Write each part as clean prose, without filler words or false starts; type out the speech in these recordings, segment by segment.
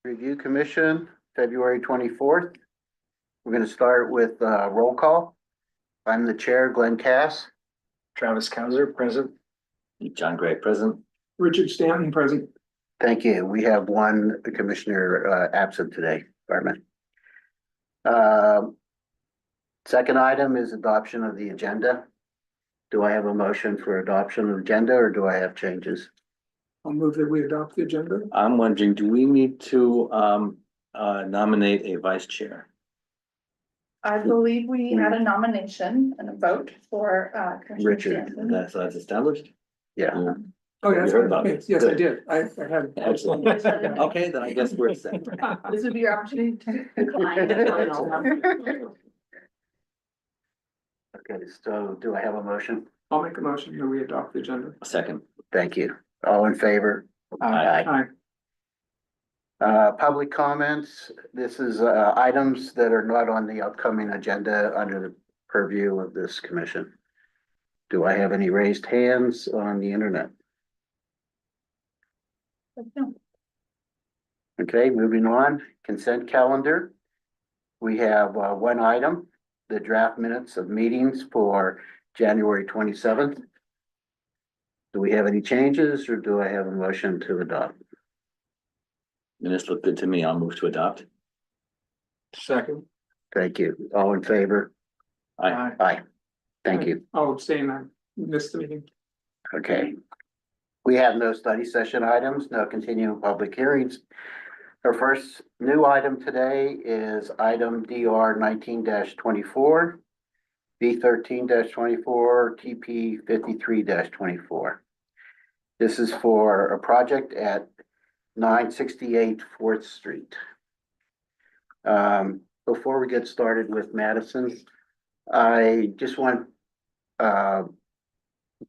Review Commission, February 24th. We're going to start with roll call. I'm the chair, Glenn Cass. Travis Kauser, present. John Gray, present. Richard Stanton, present. Thank you. We have one commissioner absent today, Barman. Second item is adoption of the agenda. Do I have a motion for adoption of agenda or do I have changes? I'll move that we adopt the agenda. I'm wondering, do we need to nominate a vice chair? I believe we had a nomination and a vote for Commissioner Richard, Stanton. That's established? Yeah, Oh, yeah, that's You heard about right. it. Yes, I Good. did. I had. Excellent. Okay, then I guess we're set. This would be your opportunity to decline. okay, so do I have a motion? I'll make a motion that we adopt the agenda. Second. Thank you. All in favor? Aye. Public comments. This is items that are not on the upcoming agenda under the purview of this commission. Do I have any raised hands on the internet? Okay, moving on. Consent calendar. We have one item, the draft minutes of meetings for January 27th. Do we have any changes or do I have a motion to adopt? Minutes look good to me. I'll move to adopt. Second. Thank you. All in favor? Aye. Aye. Thank you. I'll abstain. I missed the meeting. Okay. We have no study session items, no continuing public hearings. Our first new item today is item DR 19-24, B 13-24, TP 53-24. This is for a project at 968 4th Street. Before we get started with Madison, I just want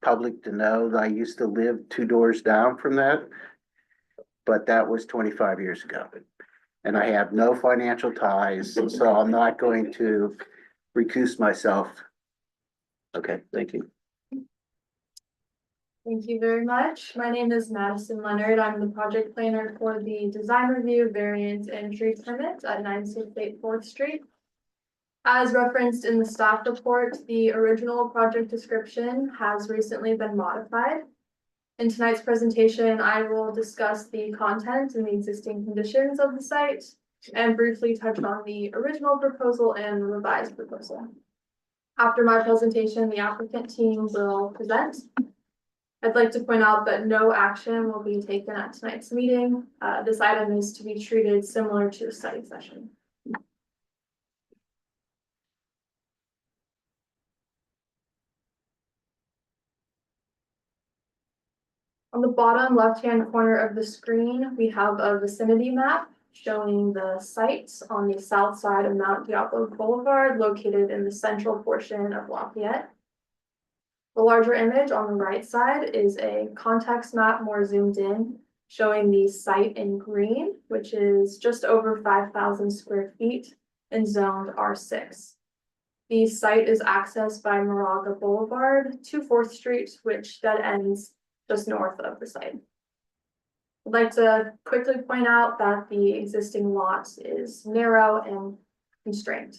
public to know that I used to live 2 doors down from that, but that was 25 years ago. And I have no financial ties, so I'm not going to recuse myself. Okay, thank you. Thank you very much. My name is Madison Leonard. I'm the project planner for the design review, variance, and tree permit at 968 4th Street. As referenced in the staff report, the original project description has recently been modified. In tonight's presentation, I will discuss the content and the existing conditions of the site and briefly touch on the original proposal and the revised proposal. After my presentation, the applicant team will present. I'd like to point out that no action will be taken at tonight's meeting. This item is to be treated similar to a study session. On the bottom left-hand corner of the screen, we have a vicinity map showing the sites on the south side of Mount Diablo Boulevard, located in the central portion of Lafayette. The larger image on the right side is a context map more zoomed in, showing the site in green, which is just over 5,000 square feet and zoned R6. The site is accessed by Moraga Boulevard to 4th Street, which dead ends just north of the site. I'd like to quickly point out that the existing lot is narrow and constrained.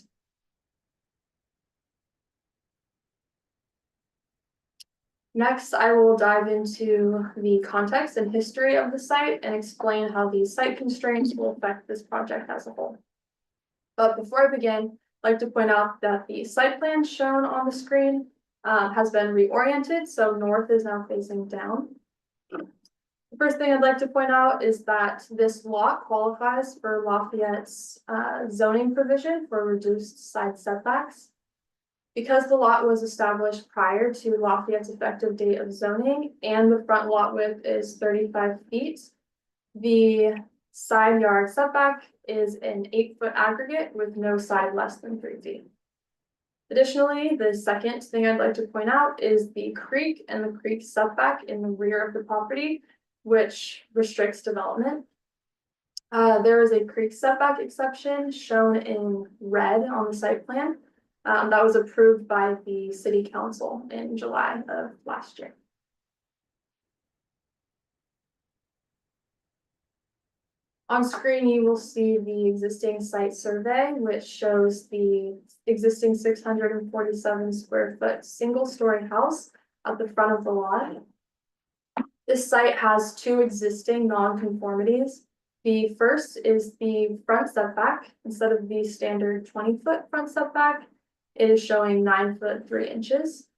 Next, I will dive into the context and history of the site and explain how these site constraints will affect this project as a whole. But before I begin, I'd like to point out that the site plan shown on the screen has been reoriented, so north is now facing down. The first thing I'd like to point out is that this lot qualifies for Lafayette's zoning provision for reduced side setbacks. Because the lot was established prior to Lafayette's effective date of zoning and the front lot width is 35 feet, the side yard setback is an 8-foot aggregate with no side less than 3 feet. Additionally, the second thing I'd like to point out is the creek and the creek setback in the rear of the property, which restricts development. There is a creek setback exception shown in red on the site plan. That was approved by the city council in July of last year. On screen, you will see the existing site survey, which shows the existing 647 square foot single-story house at the front of the lot. This site has two existing non-conformities. The first is the front setback. Instead of the standard 20-foot front setback, it is showing 9 foot 3 inches.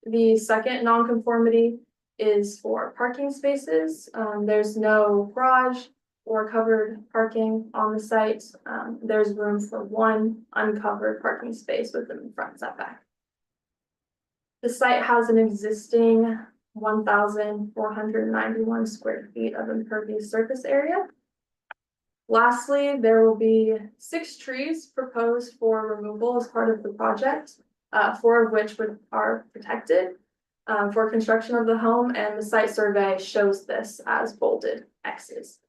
The second non-conformity is for parking spaces. There's no garage or covered parking on the site. There's room for one uncovered parking space within the front setback. The site has an existing 1,491 square feet of impervious surface area. Lastly, there will be 6 trees proposed for removal as part of the project, 4 of which are protected for construction of the home, and the site survey shows this as bolded X's.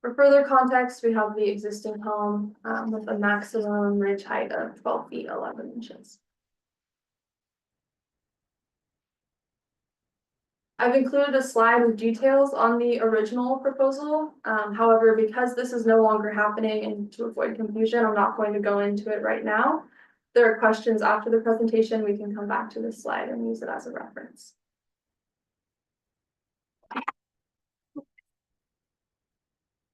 For further context, we have the existing home with a maximum ridge height of 12 feet 11 inches. I've included a slide with details on the original proposal. However, because this is no longer happening and to avoid confusion, I'm not going to go into it right now. If there are questions after the presentation, we can come back to this slide and use it as a reference.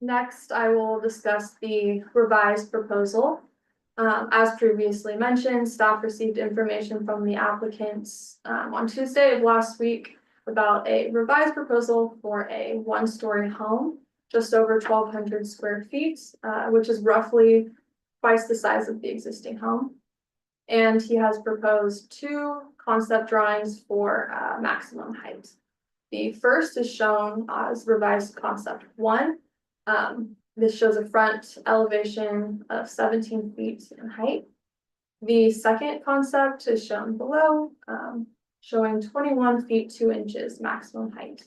Next, I will discuss the revised proposal. As previously mentioned, staff received information from the applicants on Tuesday of last week about a revised proposal for a 1-story home, just over 1,200 square feet, which is roughly twice the size of the existing home. And he has proposed 2 concept drawings for maximum height. The first is shown as revised concept 1. This shows a front elevation of 17 feet in height. The second concept is shown below, showing 21 feet 2 inches maximum height.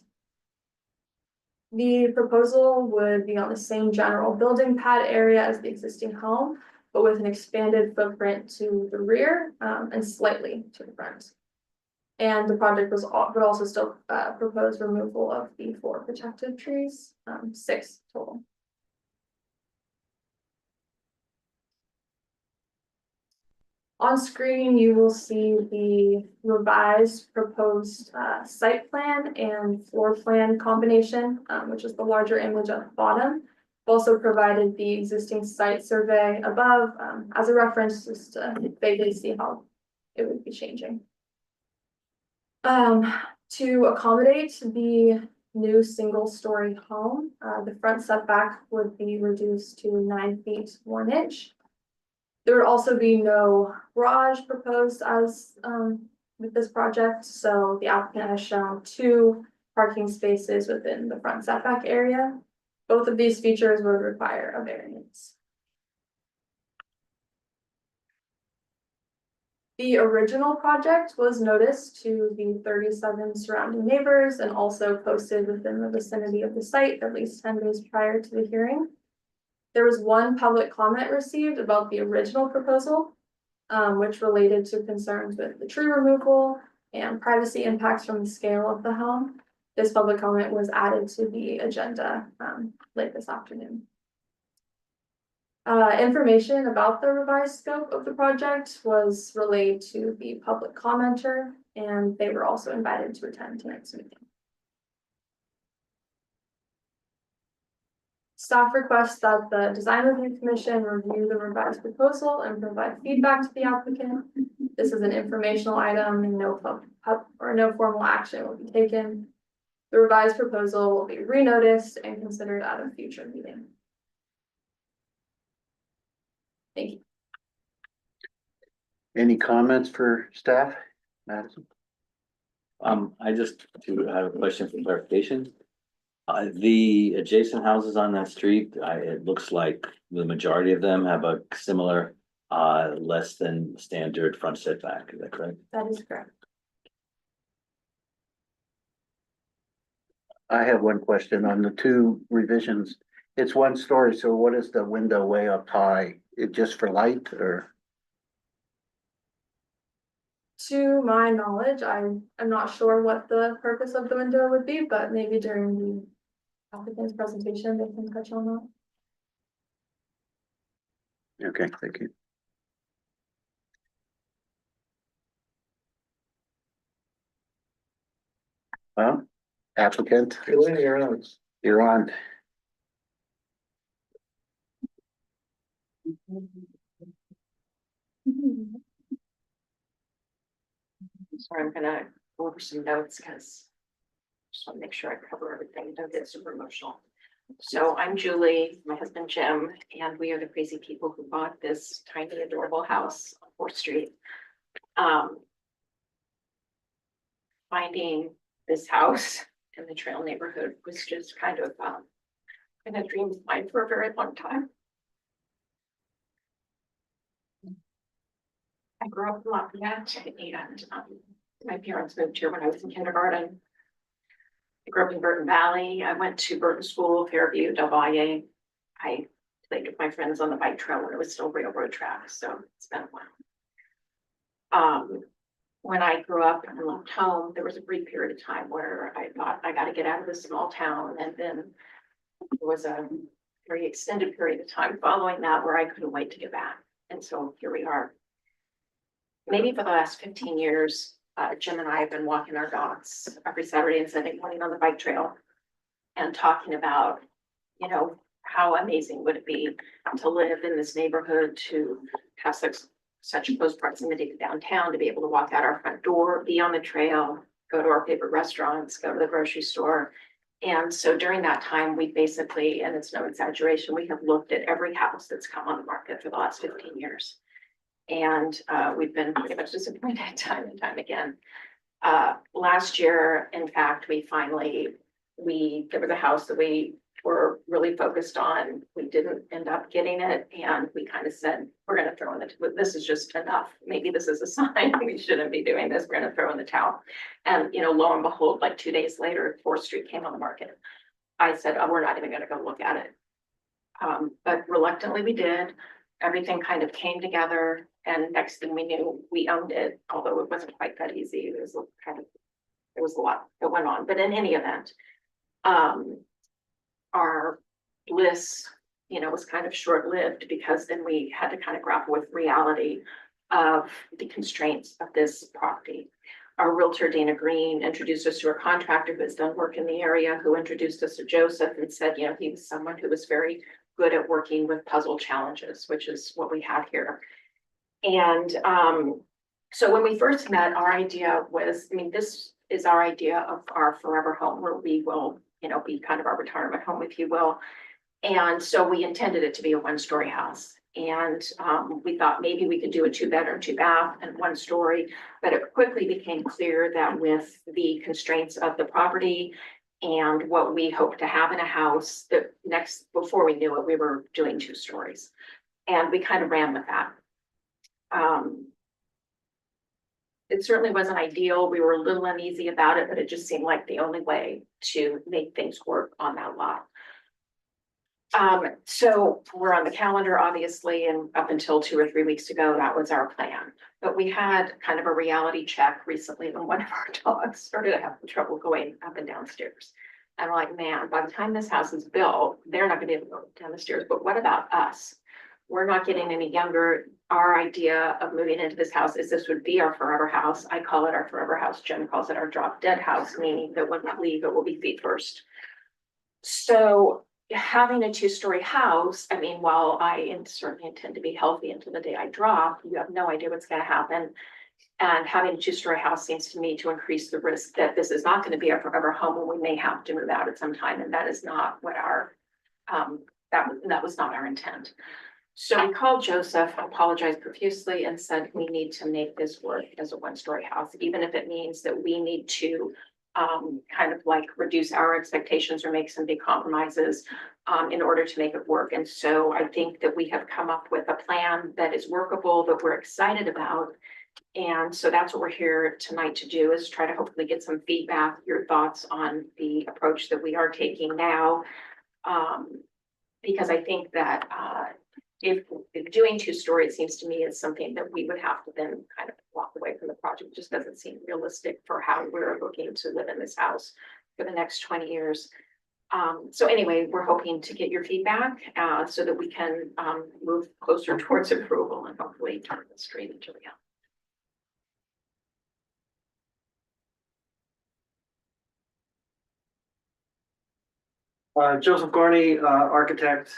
The proposal would be on the same general building pad area as the existing home, but with an expanded footprint to the rear and slightly to the front. And the project would also still propose removal of the 4 protected trees, 6 total. On screen, you will see the revised proposed site plan and floor plan combination, which is the larger image at the bottom. Also provided the existing site survey above as a reference, just to vaguely see how it would be changing. To accommodate the new single-story home, the front setback would be reduced to 9 feet 1 inch. There would also be no garage proposed as with this project, so the applicant has shown 2 parking spaces within the front setback area. Both of these features would require a variance. The original project was noticed to the 37 surrounding neighbors and also posted within the vicinity of the site at least 10 days prior to the hearing. There was 1 public comment received about the original proposal, which related to concerns with the tree removal and privacy impacts from the scale of the home. This public comment was added to the agenda late this afternoon. Information about the revised scope of the project was relayed to the public commenter, and they were also invited to attend tonight's meeting. Staff requests that the Design Review Commission review the revised proposal and provide feedback to the applicant. This is an informational item and no formal action will be taken. The revised proposal will be renoticed and considered at a future meeting. Thank you. Any comments for staff? Madison? I just have a question for clarification. The adjacent houses on that street, it looks like the majority of them have a similar, less than standard front setback. Is that correct? That is correct. I have one question on the 2 revisions. It's 1 story, so what is the window way up high? It just for light or? To my knowledge, I'm not sure what the purpose of the window would be, but maybe during the applicant's presentation, they can touch on that. Okay, thank you. Well, applicant, you're on. So I'm gonna go over some notes because just want to make sure I cover everything, don't get super emotional. So I'm Julie, my husband Jim, and we are the crazy people who bought this tiny adorable house on 4th Street. Finding this house in the Trail neighborhood was just kind of been a dream of mine for a very long time. I grew up in Lafayette and my parents moved here when I was in kindergarten. I grew up in Burton Valley. I went to Burton School, Fairview, Del Valle. I played with my friends on the bike trail when it was still railroad tracks, so it's been a while. When I grew up and left home, there was a brief period of time where I thought I got to get out of this small town, and then there was a very extended period of time following that where I couldn't wait to get back. And so here we are. Maybe for the last 15 years, Jim and I have been walking our dogs every Saturday and Sunday morning on the bike trail and talking about, you know, how amazing would it be to live in this neighborhood, to have such close proximity to downtown, to be able to walk out our front door, be on the trail, go to our favorite restaurants, go to the grocery store. And so during that time, we basically, and it's no exaggeration, we have looked at every house that's come on the market for the last 15 years. And we've been pretty much disappointed time and time again. Last year, in fact, there was a house that we were really focused on. We didn't end up getting it, and we kind of said, we're going to throw in this is just enough. Maybe this is a sign we shouldn't be doing this. We're going to throw in the towel. And, you know, lo and behold, like 2 days later, 4th Street came on the market. I said, oh, we're not even going to go look at it. But reluctantly we did. Everything kind of came together, and next thing we knew, we owned it, although it wasn't quite that easy. There was a lot that went on, but in any event, our bliss, you know, was kind of short-lived, because then we had to kind of grapple with reality of the constraints of this property. Our realtor, Dana Green, introduced us to a contractor who has done work in the area, who introduced us to Joseph and said, you know, he was someone who was very good at working with puzzle challenges, which is what we have here. And so when we first met, our idea was, I mean, this is our idea of our forever home, where we will, you know, be kind of our retirement home, if you will. And so we intended it to be a 1-story house. And we thought maybe we could do a 2-bedroom, 2-bath and 1-story, but it quickly became clear that with the constraints of the property and what we hoped to have in a house, that before we knew it, we were doing 2 stories. And we kind of ran with that. It certainly wasn't ideal. We were a little uneasy about it, but it just seemed like the only way to make things work on that lot. So we're on the calendar, obviously, and up until 2 or 3 weeks ago, that was our plan. But we had kind of a reality check recently when one of our dogs started to have trouble going up and down stairs. And we're like, man, by the time this house is built, they're not gonna be able to go down the stairs, but what about us? We're not getting any younger. Our idea of moving into this house is this would be our forever house. I call it our forever house. Jim calls it our drop dead house, meaning that when we leave, it will be feet first. So having a 2-story house, I mean, while I certainly intend to be healthy until the day I drop, you have no idea what's going to happen. And having a 2-story house seems to me to increase the risk that this is not going to be our forever home, and we may have to move out at some time. And that is not what that was not our intent. So we called Joseph, apologized profusely, and said, we need to make this work as a 1-story house, even if it means that we need to kind of like reduce our expectations or make some big compromises in order to make it work. And so I think that we have come up with a plan that is workable, that we're excited about. And so that's what we're here tonight to do, is try to hopefully get some feedback, your thoughts on the approach that we are taking now. Because I think that if doing 2 stories seems to me is something that we would have to then kind of walk away from the project just doesn't seem realistic for how we're looking to live in this house for the next 20 years. So anyway, we're hoping to get your feedback, so that we can, move closer towards approval and hopefully turn the street into reality. Joseph Gorney, architect.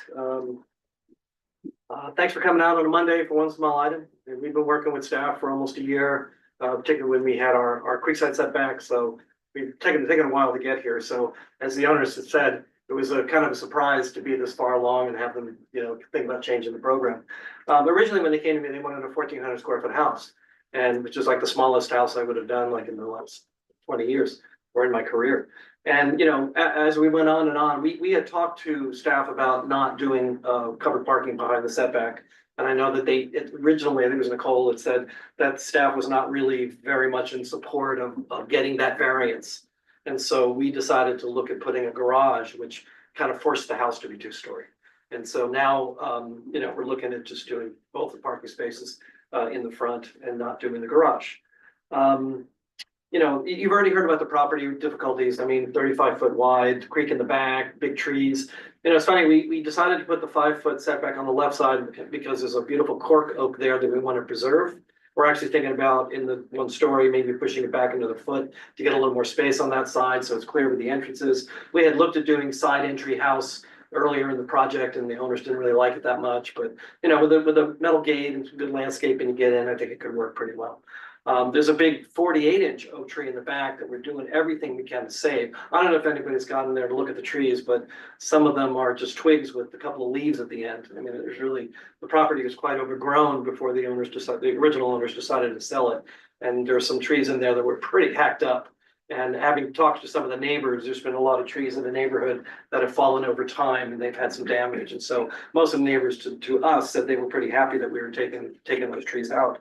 Thanks for coming out on a Monday for one small item. And we've been working with staff for almost a year, particularly when we had our Creekside setback. So we've taken a while to get here. So as the owners have said, it was a kind of a surprise to be this far along and have them, think about changing the program. Originally, when they came to me, they wanted a 1,400 square foot house, and which is like the smallest house I would have done like in the last 20 years or in my career. And, as we went on and on, we had talked to staff about not doing covered parking behind the setback. And I know that originally, I think it was Nicole that said that staff was not really very much in support of getting that variance. And so we decided to look at putting a garage, which kind of forced the house to be 2-story. And so now, we're looking at just doing both the parking spaces in the front and not doing the garage. You've already heard about the property difficulties. I mean, 35-foot wide, creek in the back, big trees. It's funny, we decided to put the 5-foot setback on the left side because there's a beautiful cork oak there that we want to preserve. We're actually thinking about in the 1-story, maybe pushing it back another foot to get a little more space on that side so it's clear where the entrance is. We had looked at doing side entry house earlier in the project and the owners didn't really like it that much. But, with a metal gate and some good landscaping to get in, I think it could work pretty well. There's a big 48-inch oak tree in the back that we're doing everything we can to save. I don't know if anybody's gotten there to look at the trees, but some of them are just twigs with a couple of leaves at the end. I mean, the property was quite overgrown before the original owners decided to sell it. And there are some trees in there that were pretty hacked up. And having talked to some of the neighbors, there's been a lot of trees in the neighborhood that have fallen over time and they've had some damage. And so most of the neighbors to us said they were pretty happy that we were taking those trees out.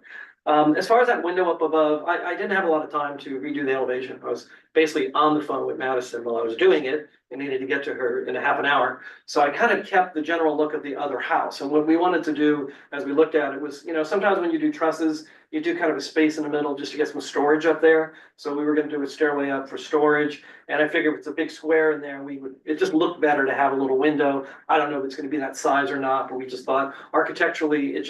As far as that window up above, I didn't have a lot of time to redo the elevation. I was basically on the phone with Madison while I was doing it and needed to get to her in a half an hour. So I kind of kept the general look of the other house. And what we wanted to do as we looked at it was, sometimes when you do trusses, you do kind of a space in the middle just to get some storage up there. So we were going to do a stairway up for storage. And I figured if it's a big square in there, it just looked better to have a little window. I don't know if it's going to be that size or not, but we just thought architecturally, it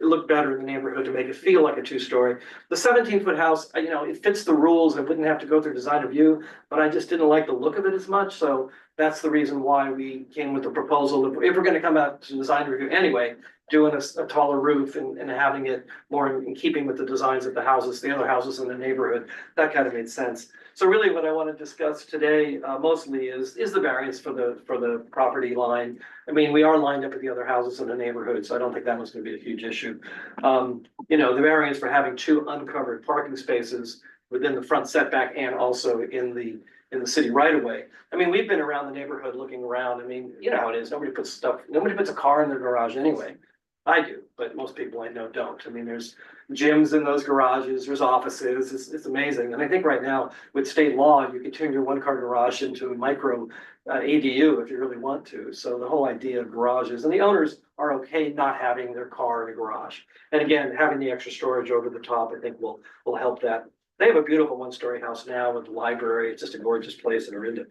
looked better in the neighborhood to make it feel like a 2-story. The 17-foot house, it fits the rules. It wouldn't have to go through design review, but I just didn't like the look of it as much. So that's the reason why we came with the proposal. If we're going to come out to design review anyway, doing a taller roof and having it more in keeping with the designs of the other houses in the neighborhood, that kind of made sense. So really what I want to discuss today mostly is the variance for the property line. I mean, we are lined up with the other houses in the neighborhood, so I don't think that was going to be a huge issue. The variance for having 2 uncovered parking spaces within the front setback and also in the city right away. I mean, we've been around the neighborhood looking around. I mean, you know how it is. Nobody puts a car in their garage anyway. I do, but most people I know don't. I mean, there's gyms in those garages, there's offices, it's amazing. And I think right now with state law, you can turn your 1-car garage into a micro ADU if you really want to. So the whole idea of garages, and the owners are okay not having their car in a garage. And again, having the extra storage over the top, I think will help that. They have a beautiful 1-story house now with the library. It's just a gorgeous place in Orinda.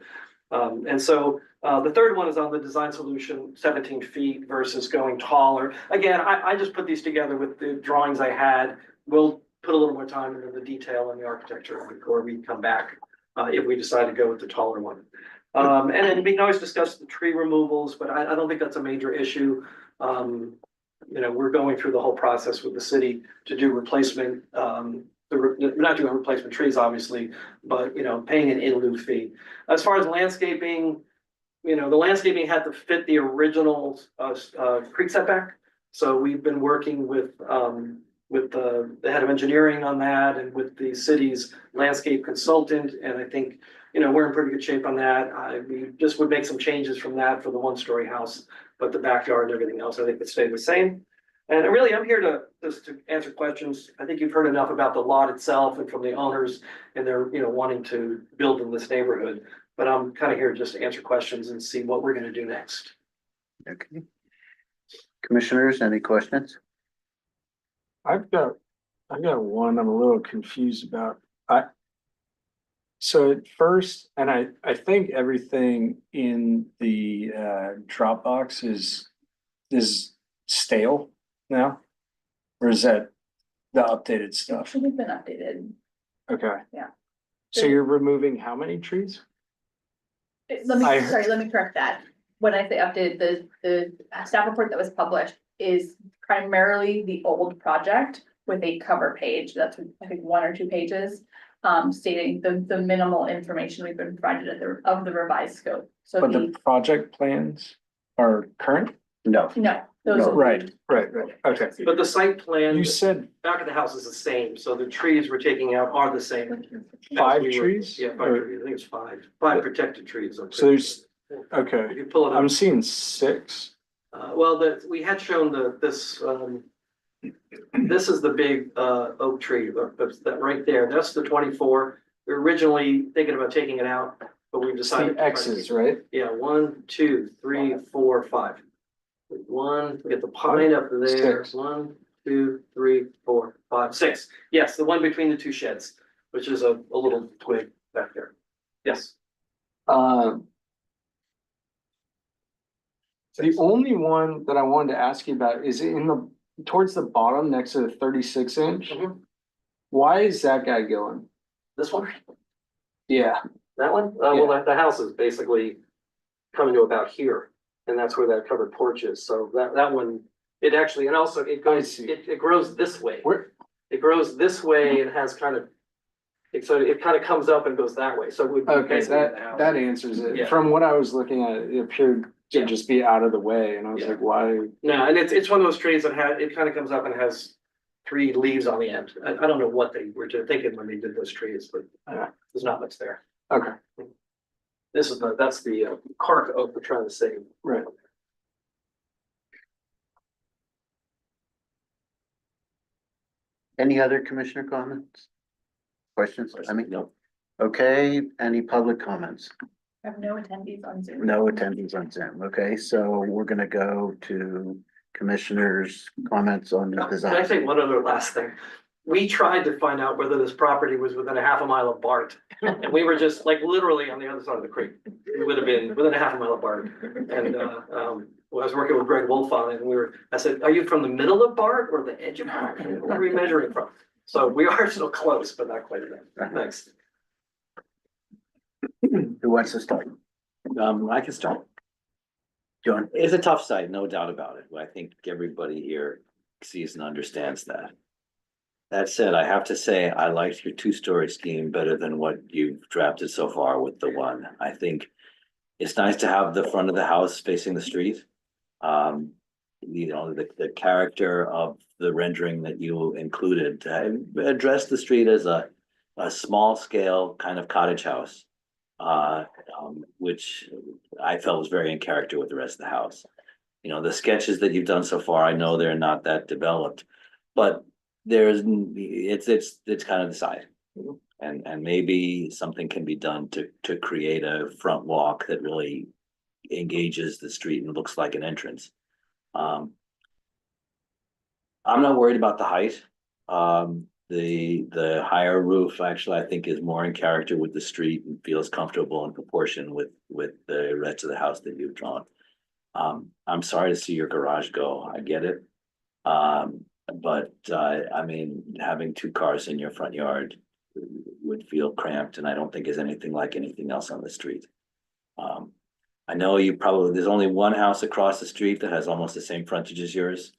And so the third one is on the design solution, 17 feet versus going taller. Again, I just put these together with the drawings I had. We'll put a little more time into the detail and the architecture before we come back if we decide to go with the taller one. And then we can always discuss the tree removals, but I don't think that's a major issue. We're going through the whole process with the city to do replacement. We're not doing replacement trees, obviously, but, paying an in lieu fee. As far as landscaping, the landscaping had to fit the original creek setback. So we've been working with the head of engineering on that and with the city's landscape consultant. And I think, we're in pretty good shape on that. We just would make some changes from that for the 1-story house, but the backyard and everything else, I think would stay the same. And really, I'm here to answer questions. I think you've heard enough about the lot itself and from the owners and they're, wanting to build in this neighborhood. But I'm kind of here just to answer questions and see what we're going to do next. Okay. Commissioners, any questions? I've got I got one I'm a little confused about. So at first, and I think everything in the Dropbox is stale now? Or is that the updated stuff? Should have been updated. Okay. Yeah. So you're removing how many trees? Let I me, heard- sorry, let me correct that. When I say updated, the staff report that was published is primarily the old project with a cover page. That's, I think, 1 or 2 pages. Stating the minimal information we've been provided of the revised scope. So But the project plans are current? No, no, those No, are. Right. Okay. But the site plan, You said back of the house is the same, so the trees we're taking out are the same. 5 We were- trees? Yeah, 5 Or- trees, I think it's 5 protected trees. So there's, If okay, you pull it I'm up, seeing 6. well, we had shown this is the big, oak tree, that's that right there, that's the 24. We were originally thinking about taking it out, but we've It's decided. the X's, right? Yeah, 1, 2, 3, 4, 5. 1, we get the pine up there, 6. 1, 2, 3, 4, 5, 6. Yes, the one between the 2 sheds, which is a little twig back there. Yes. The only one that I wanted to ask you about is towards the bottom next to the 36-inch. Mhm. Why is that guy going? This one, Yeah, that one, well, the house is basically coming to about here, and that's where that covered porch is, so that one, it actually, and also it goes, see. it grows this way. where, It grows this way and has kind of, it kind of comes up and goes that way, so it would be okay, basically in the house. that answers it. Yeah. From what I was looking at, it appeared to Yeah. just be out of the way, and I was Yeah. like, why? No, and it's one of those trees that it kind of comes up and has 3 leaves on the end. I don't know what they were thinking when they did those trees, but Yeah. there's not much there. Okay, That's the cork oak we're trying to save. right. any other commissioner comments? Questions? I mean, No. okay, any public comments? I have no attendees on Zoom. No attendees on Zoom, okay, so we're gonna go to commissioners' comments on the Can I design. say one other last thing? We tried to find out whether this property was within a half a mile of BART. And we were just like literally on the other side of the creek. We would have been within a half a mile of BART. And well, I was working with Greg Wolf on it, and I said, are you from the middle of BART or the edge of BART? Where are we measuring from? So we are still close, but not quite enough. Thanks. Who wants to start? I can start. John? It's a tough site, no doubt about it. I think everybody here sees and understands that. That said, I have to say, I liked your 2-story scheme better than what you've drafted so far with the 1. I think it's nice to have the front of the house facing the street. The character of the rendering that you included addressed the street as a small scale kind of cottage house. Which I felt was very in character with the rest of the house. The sketches that you've done so far, I know they're not that developed, but it's kind of the side. And maybe something can be done to create a front walk that really engages the street and looks like an entrance. I'm not worried about the height. The higher roof actually, I think, is more in character with the street and feels comfortable in proportion with the rest of the house that you've drawn. I'm sorry to see your garage go. I get it. But I mean, having 2 cars in your front yard would feel cramped, and I don't think is anything like anything else on the street. I know there's only one house across the street that has almost the same frontage as yours.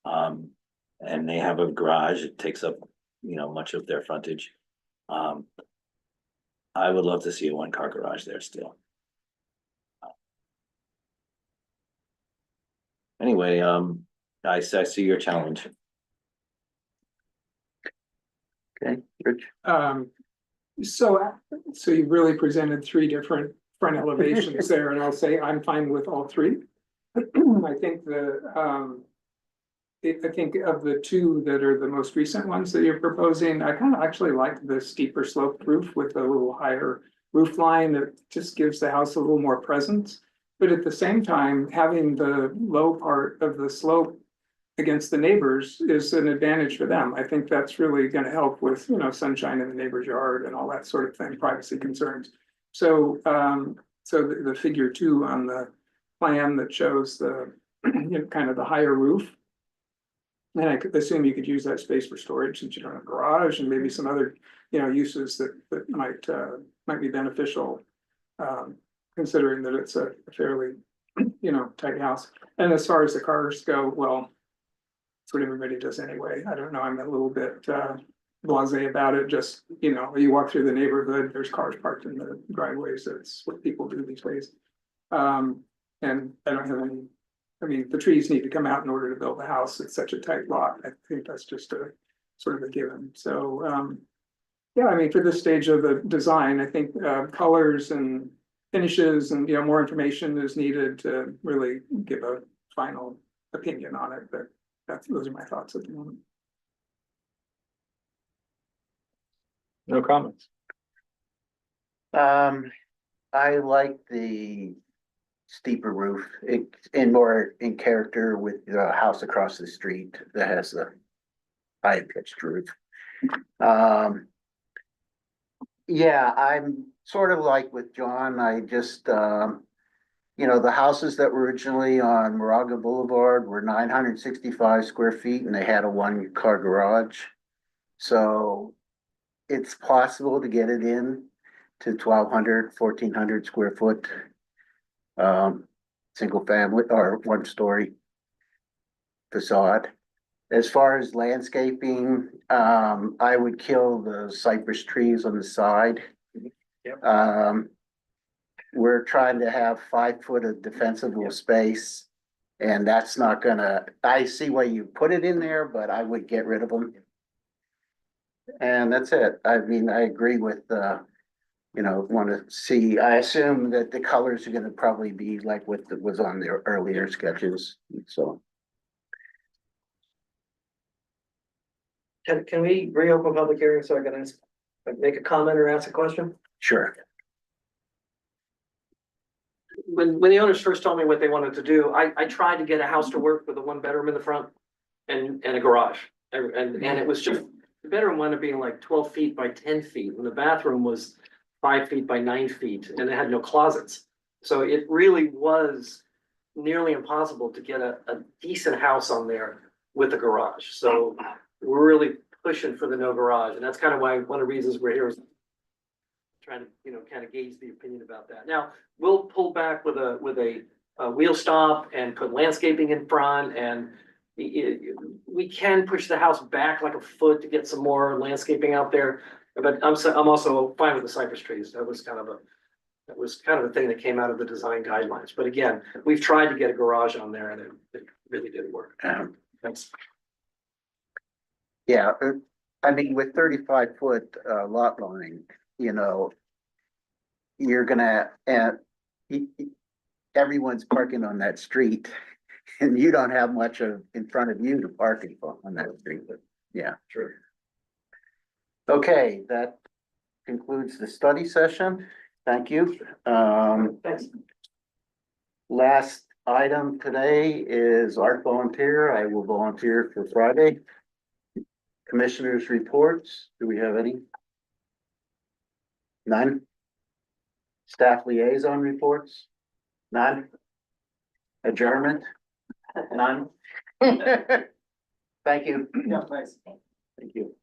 And they have a garage. It takes up, much of their frontage. I would love to see a 1-car garage there still. Anyway, I see your challenge. Okay, Rich? So you really presented 3 different front elevations there, and I'll say I'm fine with all 3. I think I think of the 2 that are the most recent ones that you're proposing, I kind of actually like the steeper sloped roof with a little higher roof line that just gives the house a little more presence. But at the same time, having the low part of the slope against the neighbors is an advantage for them. I think that's really gonna help with, you know, sunshine in the neighbor's yard and all that sort of thing, privacy concerns. So, so the figure 2 on the plan that shows the, you know, kind of the higher roof. And I could assume you could use that space for storage since you don't have a garage and maybe some other, you know, uses that might be beneficial. Considering that it's a fairly, you know, tight house. And as far as the cars go, well, that's what everybody does anyway. I don't know, I'm a little bit blasé about it. Just, you know, you walk through the neighborhood, there's cars parked in the driveways. That's what people do these days. And I don't have any, I mean, the trees need to come out in order to build the house. It's such a tight lot. I think that's just a sort of a given. So, yeah, I mean, for this stage of the design, I think colors and finishes and, you know, more information is needed to really give a final opinion on it, but those are my thoughts at the moment. No comments. I like the steeper roof, in more in character with the house across the street that has the high pitched roof. Yeah, I'm sort of like with John, I just, you know, the houses that were originally on Moraga Boulevard were 965 square feet and they had a 1-car garage. So it's possible to get it in to 1,200, 1,400 square foot, single family or 1-story facade. As far as landscaping, I would kill the cypress trees on the side. Yep. We're trying to have 5 foot of defensible space. And that's not gonna, I see why you put it in there, but I would get rid of them. And that's it. I mean, I agree with, you know, want to see, I assume that the colors are gonna probably be like what was on their earlier sketches, so. Can we reopen public hearing so I can ask, like, make a comment or ask a question? Sure. When the owners first told me what they wanted to do, I tried to get a house to work with a 1-bedroom in the front and a garage. And it was just, the bedroom wound up being like 12 feet by 10 feet, and the bathroom was 5 feet by 9 feet, and it had no closets. So it really was nearly impossible to get a decent house on there with a garage. So we're really pushing for the no garage, and that's kind of why, one of the reasons we're here is trying to, you know, kind of gauge the opinion about that. Now, we'll pull back with a wheel stop and put landscaping in front, and we can push the house back like a foot to get some more landscaping out there. But I'm also fine with the cypress trees. That was kind of a thing that came out of the design guidelines. But again, we've tried to get a garage on there, and it really didn't work. Thanks. Yeah, I mean, with 35 foot lot line, you know, you're gonna, everyone's parking on that street and you don't have much of in front of you to park on that street, but yeah. True. Okay, that concludes the study session. Thank you. Thanks. Last item today is art volunteer. I will volunteer for Friday. Commissioners' reports. Do we have any? None? Staff liaison reports? None? Adjournment? None? Thank you. Yeah, thanks. Thank you.